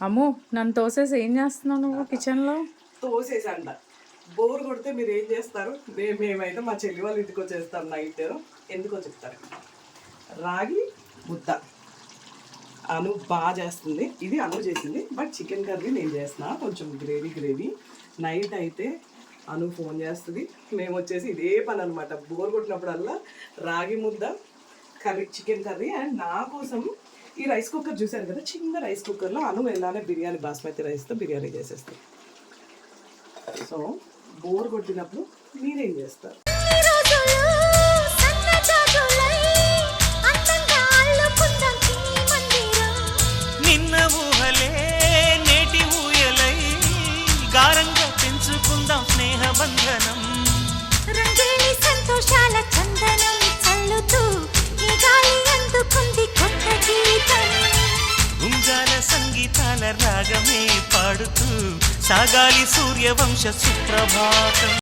అమ్ము నన్ను తోసేసి ఏం చేస్తున్నావు నువ్వు కిచెన్లో? తోసేసంట బోర్ కొడితే మీరు ఏం చేస్తారు? మేమైతే మా చెల్లి వాళ్ళ ఇంటికి వచ్చేస్తాం నైట్. ఎందుకో చెప్తారు. రాగి ముద్ద అను బాగా చేస్తుంది. ఇది అను చేసింది, బట్ చికెన్ కర్రీ నేను చేస్తున్నా, కొంచెం గ్రేవీ. నైట్ అయితే అను ఫోన్ చేస్తుంది, మేము వచ్చేసి ఇదే పని అనమాట. బోర్ కొట్టినప్పుడల్లా రాగి ముద్ద కర్రీ, చికెన్ కర్రీ. అండ్ నా కోసం ఈ రైస్ కుక్కర్ చూశాను కదా, చిన్న రైస్ కుక్కర్లో అను వెళ్ళాలి బిర్యానీ, బాస్మతి రైస్తో బిర్యానీ చేసేస్తాం. సో బోర్ కొట్టినప్పుడు మీరేం చేస్తారు? నిన్న ఊహలే నేటి ఊయలై గారంగా పెంచుకుందాం స్నేహ బంధనం. రంగేలి సంతోషాల చందనం చల్లుతూ ఈ గాలి అందుకుంది కొత్త గీతం. గుంజాల సంగీతాల రాగమే పాడుతూ సాగాలి సూర్యవంశ సుప్రభాతం.